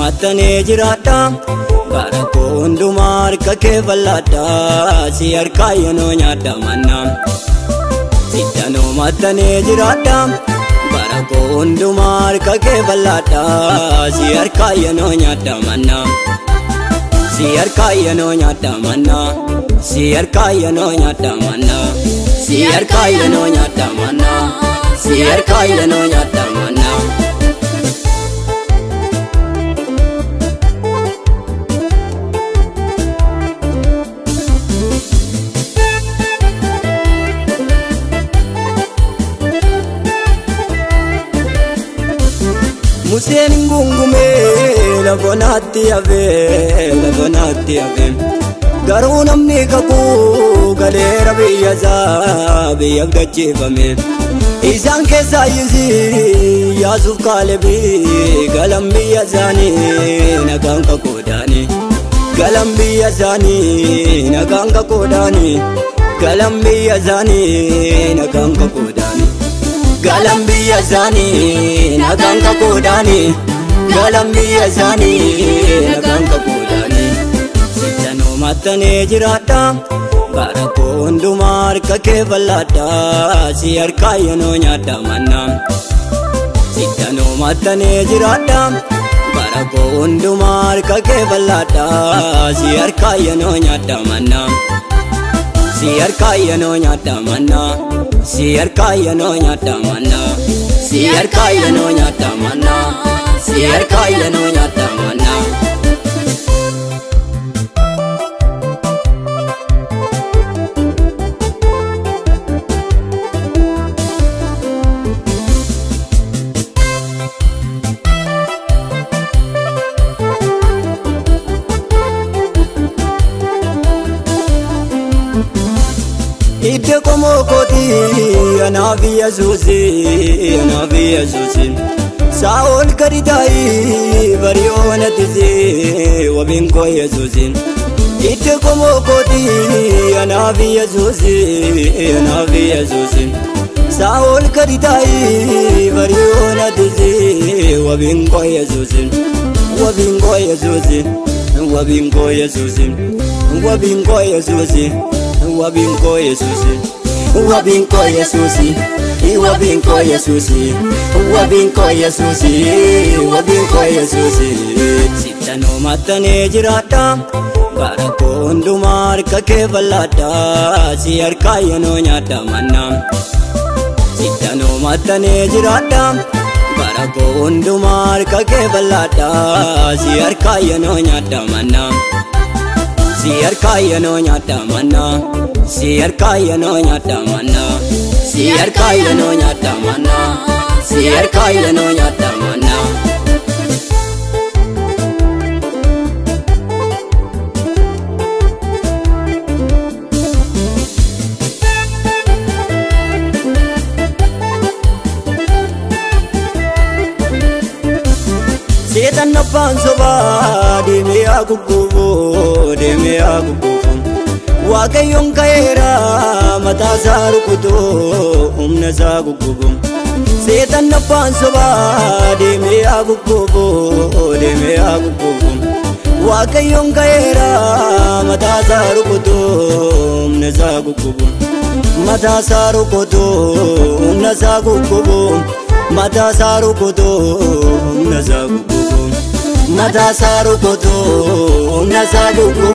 matane jirata barako hundumar kake balada si arkayano nyada manna sittano matane jirata barako hundumar kake balada si arkayano nyada manna si arkayano nyada manna si arkayano nyada manna si arkayano nyada manna si arkayano nyada manna Musen ngungume lafonati ave garu namni kaku galera biyaza biyagdachefame isan kesa yizi yasuf kalebi galam biyazani naganka kodani galam biyazani naganka kodani galam biyazani naganka kodani Galambiya zani naganka kodani Galambiya zani naganka kodani sittano matane jirata barako hundumar kake balada si arkayano nyada manna sittano matane jirata barako hundumar kake balada si arkayano nyada manna si arkayano nyada manna si arkayano nyada manna si arkayano nyada manna si arkayano nyada manna Ite como koti anavi azuzi Saul karidai variona tizi wabinko azuzi Ite como koti anavi azuzi Saul karidai variona tizi wabinko azuzi wabinko azuzi wabinko azuzi wabinko azuzi Wabinko Yesusi, Wabinko Yesusi, Wabinko Yesusi, Wabinko Yesusi, Wabinko Yesusi. Sittano matane jirata, barako hundumar kake balada, si arkayano nyada manna. Sittano matane jirata, barako hundumar kake balada, si arkayano nyada manna. Si arkayano nyada manna si arkayano nyada manna si arkayano nyada manna si arkayano nyada manna Setan napan soba deme agugubo Wakayong kaera mata saru kudo umna zagugubo Setan napan soba deme agugubo Wakayong kaera mata saru kudo umna zagugubo Mata saru kudo umna zagugubo Mata saru kudo umna zagugubo Mata saru kudo umna zagugubo